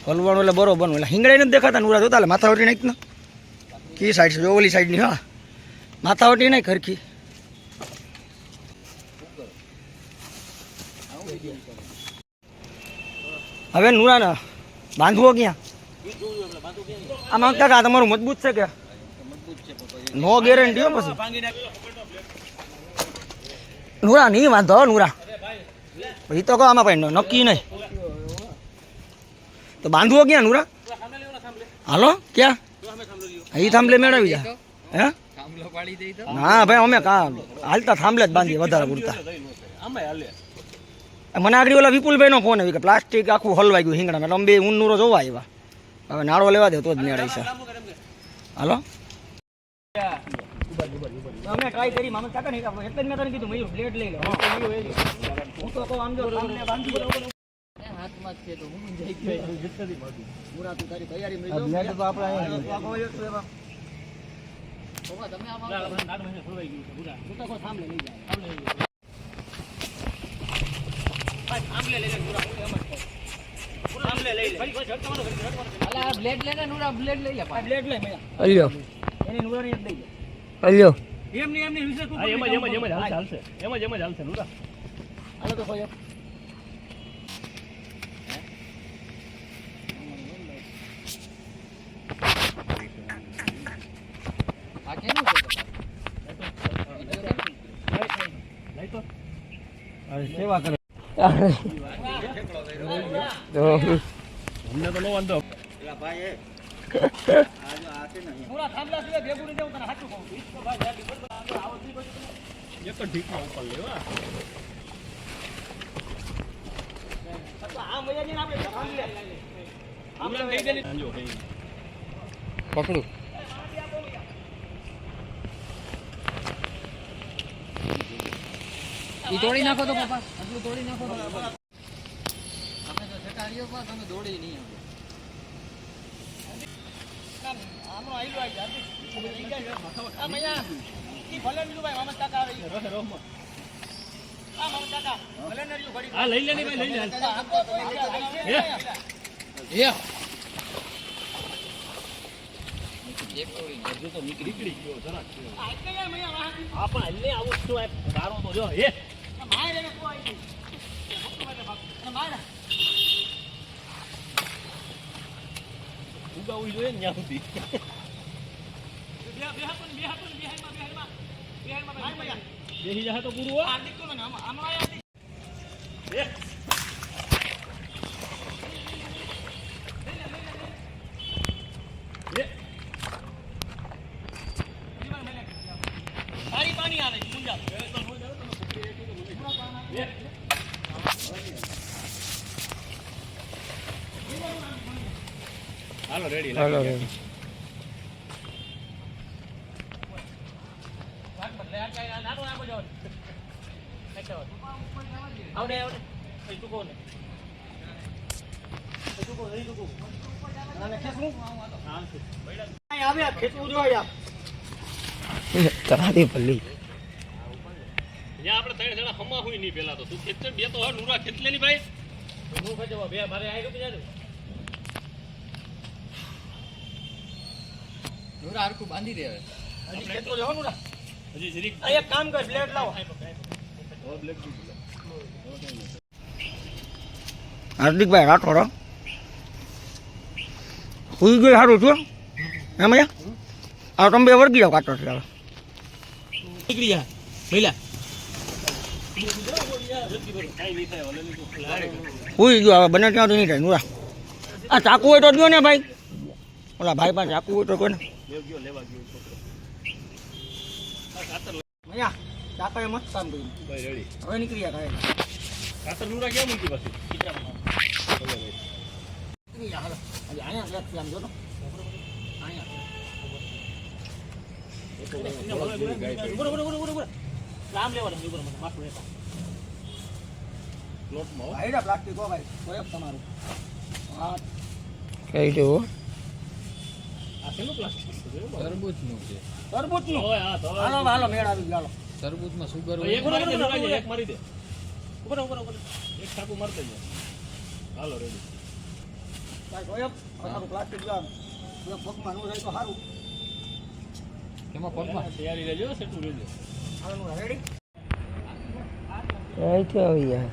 હલવાનું એટલે બરોબર એટલે હિંગડા નથી દેખાતા નુરા જોતા એટલે માથાવટી નાખ ને કી સાઈડ છે ઓલી સાઈડની હા માથાવટી નહીં ખરખી હવે નુરાને બાંધવો ક્યાં આમાં કાકા તમારું મજબૂત છે કે નો ગેરંટી હો પછી નુરા નહીં વાંધો નુરા એ તો કહો આમાં ભાઈ નક્કી નહીં તો બાંધવો ક્યાં નુરા હાલો ક્યાં એ થાંભલે મેળવી જા હે હા ભાઈ અમે હાલતા થાંભલે જ બાંધીએ વધારે પૂરતા મને આગળ ઓલા વિપુલભાઈનો ફોન આવી કે પ્લાસ્ટિક આખું હલવાઈ ગયું હિંગડા એટલે બે ઊનનુરો જોવા આવ્યા હવે નાળો લેવા દે તો જ મેળાય છે હાલો અમે ટ્રાય કરી મામા કાકા નહીં એટલે જ મેં તને કીધું મયુર બ્લેડ લઈ લે હું તો કહું આમ જો બાંધી હાથમાં છે તો હું જઈ ગયો પૂરા તું તારી તૈયારી મળી જો બ્લેડ તો આપણે તમે આમાં નાડ મહિને ખોલવાઈ ગયું છે પૂરા તું તો કો સાંભળે લઈ જાય સાંભળે લઈ લે પૂરા સાંભળે લઈ લે અલા બ્લેડ લે ને નુરા બ્લેડ લઈ લે બ્લેડ લઈ મેં અલ્યો એને નુરા ને દઈ દે અલ્યો એમની વિશે તું એમ જ હાલશે એમ જ હાલશે નુરા હાલો તો કોઈ આ કેનું છે લઈ તો અરે સેવા કરે અમને તો નો વાંધો એલા ભાઈ એ આજો આ છે ને પૂરા થાંભલા સિવાય ભેગું નહીં દેવું તને સાચું કહું છું તો ભાઈ જાડી પર આવો થી એક જ ઢીકમાં ઉપર લેવા આ મયાજી આપણે થાંભલે આમ લઈ દેલી જો પકડું ઈ તોડી નાખો તો પપ્પા આટલું તોડી નાખો તો આપણે તો છટાડીઓ પર તમે દોડી નહીં આમનો આઈલો આઈ જા આ મયા ઈ ભલે નીલું ભાઈ મામા કાકા આવે રોહમાં આ મામા કાકા ભલે નરિયું ઘડી આ લઈ લે ની ભાઈ લઈ લે એ એક તોડી જો તો નીકળી ગયો જરા આ એટલે યાર મયા આ પણ હલ્લે આવું તો ગારો તો જો એ માય લેને કો આવી અને માય ઉગા ઉઈ જોઈએ ન્યા સુધી બેહી જા તો પૂરું હો હાર્દિક તો ને આમ આયા એ પાણી પાણી આવે મુંજા હાલો રેડી હાલો રેડી વાત બદલે આ કઈ નાનો નાખો જો આવડે આવડે એ તું કોને તું કો રહી તું કો ના ખેસું હા ભાઈ આવે ખેસું જો યાર તરાદી ભલ્લી યા આપણે ત્રણ જણા હમા હોય નહીં પેલા તો તું ખેત બે તો નુરા ખેત લેની ભાઈ હું ખજવા બે મારે આઈ રૂપી જાજો નુરા હરકુ બાંધી દે હવે હજી ખેત તો લેવાનું ના હજી જરીક એક કામ કર બ્લેડ લાવો બ્લેડ હાર્દિકભાઈ રાઠોડ હુઈ ગયો સારું છું એમ આ તમે બે વર્ગી જાવ કાટો છે નીકળી જા મહિલા હુઈ ગયો હવે બને ત્યાં તો નહીં થાય નુરા આ ચાકુ હોય તો દો ને ભાઈ ઓલા ભાઈ પાસે ચાકુ હોય તો કોને ચાકા મસ્ત કામ કર્યું હવે નીકળી ગયા કાતર નુરા ક્યાં મૂકી પાછી અહીંયા આમ જો તો રામ લેવા માથું પ્લાસ્ટિક હો ભાઈ કોઈ તમારું હા કઈ જો આ કેનું પ્લાસ્ટિક તરબૂચનું છે તરબૂચનું હા હાલો હાલો મેળ આવી ગયો તરબૂચમાં સુગર એક મારી દે ઉપર એક ટાકુ મારતે જ હાલો રેડી પ્લાસ્ટિક પગમાં નો જાય તો સારું. એમાં પગમાં તૈયારી લેજો, સેટું લેજો. રેડી અહીંથી આવી જાય.